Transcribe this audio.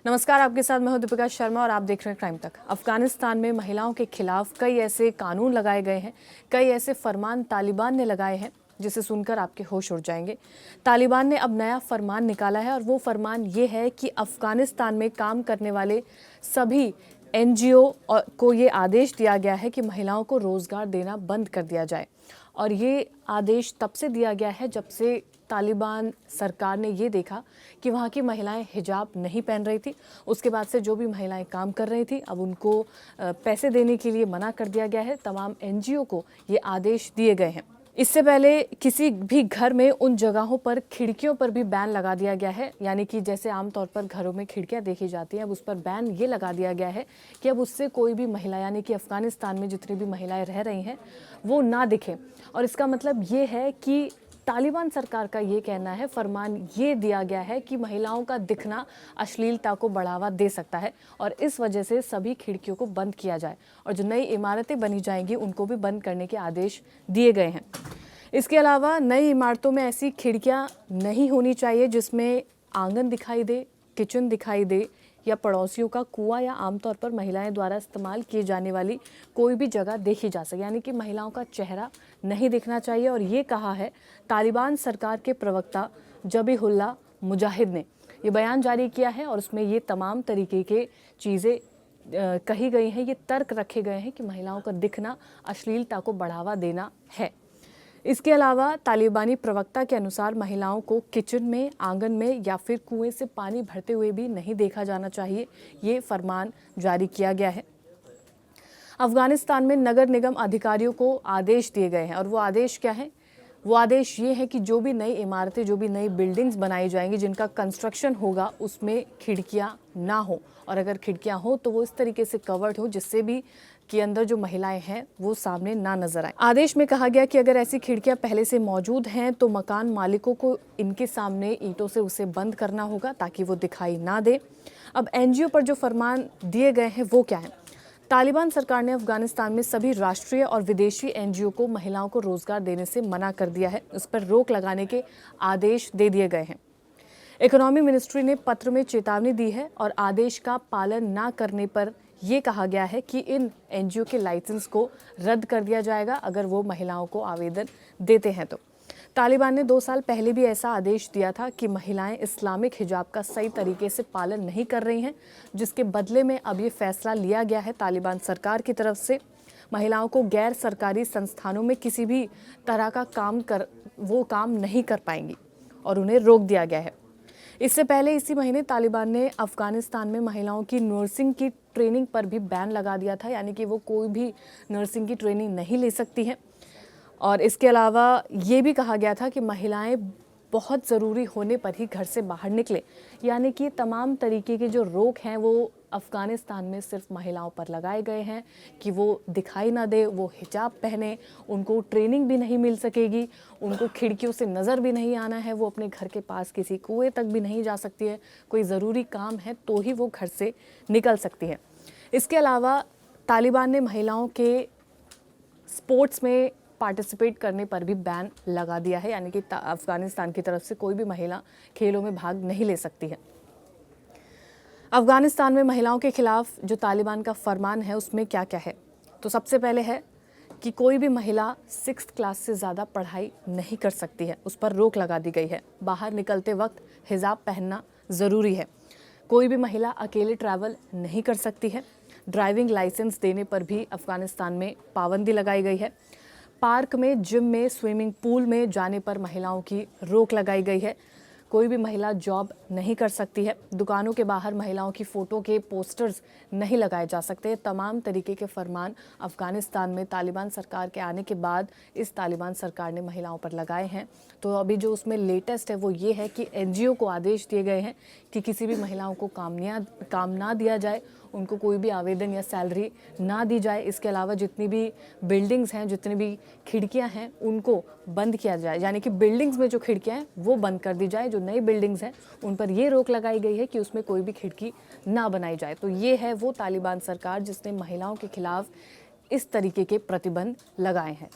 नमस्कार, आपके साथ मैं हूं दीपिका शर्मा और आप देख रहे हैं क्राइम तक। अफगानिस्तान में महिलाओं के खिलाफ कई ऐसे कानून लगाए गए हैं, कई ऐसे फरमान तालिबान ने लगाए हैं जिसे सुनकर आपके होश उड़ जाएंगे। तालिबान ने अब नया फरमान निकाला है और वो फरमान ये है कि अफगानिस्तान में काम करने वाले सभी एनजीओ को ये आदेश दिया गया है कि महिलाओं को रोजगार देना बंद कर दिया जाए। और ये आदेश तब से दिया गया है जब से तालिबान सरकार ने ये देखा कि वहाँ की महिलाएं हिजाब नहीं पहन रही थी। उसके बाद से जो भी महिलाएं काम कर रही थी अब उनको पैसे देने के लिए मना कर दिया गया है। तमाम एनजीओ को ये आदेश दिए गए हैं। इससे पहले किसी भी घर में उन जगहों पर खिड़कियों पर भी बैन लगा दिया गया है, यानी कि जैसे आमतौर पर घरों में खिड़कियां देखी जाती हैं, अब उस पर बैन ये लगा दिया गया है कि अब उससे कोई भी महिला, यानी कि अफगानिस्तान में जितनी भी महिलाएं रह रही हैं वो ना दिखें। और इसका मतलब ये है कि तालिबान सरकार का ये कहना है, फरमान ये दिया गया है कि महिलाओं का दिखना अश्लीलता को बढ़ावा दे सकता है और इस वजह से सभी खिड़कियों को बंद किया जाए और जो नई इमारतें बनी जाएंगी उनको भी बंद करने के आदेश दिए गए हैं। इसके अलावा नई इमारतों में ऐसी खिड़कियां नहीं होनी चाहिए जिसमें आंगन दिखाई दे, किचन दिखाई दे या पड़ोसियों का कुआं या आमतौर पर महिलाएं द्वारा इस्तेमाल किए जाने वाली कोई भी जगह देखी जा सके, यानी कि महिलाओं का चेहरा नहीं दिखना चाहिए। और ये कहा है तालिबान सरकार के प्रवक्ता जबीहुल्लाह मुजाहिद ने ये बयान जारी किया है और उसमें ये तमाम तरीके के चीज़ें कही गई हैं, ये तर्क रखे गए हैं कि महिलाओं का दिखना अश्लीलता को बढ़ावा देना है। इसके अलावा तालिबानी प्रवक्ता के अनुसार महिलाओं को किचन में, आंगन में या फिर कुएं से पानी भरते हुए भी नहीं देखा जाना चाहिए। ये फरमान जारी किया गया है। अफगानिस्तान में नगर निगम अधिकारियों को आदेश दिए गए हैं और वो आदेश क्या है? वो आदेश ये है कि जो भी नई इमारतें, जो भी नई बिल्डिंग्स बनाई जाएंगी, जिनका कंस्ट्रक्शन होगा उसमें खिड़कियां ना हो और अगर खिड़कियां हो तो वो इस तरीके से कवर्ड हो जिससे भी कि अंदर जो महिलाएं हैं वो सामने ना नजर आए। आदेश में कहा गया कि अगर ऐसी खिड़कियां पहले से मौजूद हैं तो मकान मालिकों को इनके सामने ईंटों से उसे बंद करना होगा ताकि वो दिखाई ना दे। अब एनजीओ पर जो फरमान दिए गए हैं वो क्या है? तालिबान सरकार ने अफगानिस्तान में सभी राष्ट्रीय और विदेशी एनजीओ को महिलाओं को रोजगार देने से मना कर दिया है। उस पर रोक लगाने के आदेश दे दिए गए हैं। इकोनॉमी मिनिस्ट्री ने पत्र में चेतावनी दी है और आदेश का पालन न करने पर यह कहा गया है कि इन एनजीओ के लाइसेंस को रद्द कर दिया जाएगा अगर वो महिलाओं को आवेदन देते हैं तो। तालिबान ने 2 साल पहले भी ऐसा आदेश दिया था कि महिलाएं इस्लामिक हिजाब का सही तरीके से पालन नहीं कर रही हैं, जिसके बदले में अब ये फैसला लिया गया है तालिबान सरकार की तरफ से। महिलाओं को गैर सरकारी संस्थानों में किसी भी तरह का काम नहीं कर पाएंगी और उन्हें रोक दिया गया है। इससे पहले इसी महीने तालिबान ने अफगानिस्तान में महिलाओं की नर्सिंग की ट्रेनिंग पर भी बैन लगा दिया था, यानी कि वो कोई भी नर्सिंग की ट्रेनिंग नहीं ले सकती हैं। और इसके अलावा ये भी कहा गया था कि महिलाएं बहुत ज़रूरी होने पर ही घर से बाहर निकलें, यानी कि तमाम तरीके के जो रोक हैं वो अफ़गानिस्तान में सिर्फ महिलाओं पर लगाए गए हैं कि वो दिखाई ना दे, वो हिजाब पहने, उनको ट्रेनिंग भी नहीं मिल सकेगी, उनको खिड़कियों से नज़र भी नहीं आना है, वो अपने घर के पास किसी कुएं तक भी नहीं जा सकती है, कोई ज़रूरी काम है तो ही वो घर से निकल सकती है। इसके अलावा तालिबान ने महिलाओं के स्पोर्ट्स में पार्टिसिपेट करने पर भी बैन लगा दिया है, यानी कि अफगानिस्तान की तरफ से कोई भी महिला खेलों में भाग नहीं ले सकती है। अफगानिस्तान में महिलाओं के खिलाफ जो तालिबान का फरमान है उसमें क्या क्या है? तो सबसे पहले है कि कोई भी महिला 6th क्लास से ज़्यादा पढ़ाई नहीं कर सकती है, उस पर रोक लगा दी गई है। बाहर निकलते वक्त हिजाब पहनना ज़रूरी है। कोई भी महिला अकेले ट्रैवल नहीं कर सकती है। ड्राइविंग लाइसेंस देने पर भी अफगानिस्तान में पाबंदी लगाई गई है। पार्क में, जिम में, स्विमिंग पूल में जाने पर महिलाओं की रोक लगाई गई है। कोई भी महिला जॉब नहीं कर सकती है। दुकानों के बाहर महिलाओं की फ़ोटो के पोस्टर्स नहीं लगाए जा सकते। तमाम तरीके के फरमान अफ़गानिस्तान में तालिबान सरकार के आने के बाद इस तालिबान सरकार ने महिलाओं पर लगाए हैं। तो अभी जो उसमें लेटेस्ट है वो ये है कि एनजीओ को आदेश दिए गए हैं कि किसी भी महिलाओं को काम ना दिया जाए, उनको कोई भी आवेदन या सैलरी ना दी जाए। इसके अलावा जितनी भी बिल्डिंग्स हैं, जितनी भी खिड़कियां हैं, उनको बंद किया जाए, यानी कि बिल्डिंग्स में जो खिड़कियां हैं वो बंद कर दी जाए। जो नई बिल्डिंग्स हैं उन पर ये रोक लगाई गई है कि उसमें कोई भी खिड़की ना बनाई जाए। तो ये है वो तालिबान सरकार जिसने महिलाओं के खिलाफ इस तरीके के प्रतिबंध लगाए हैं।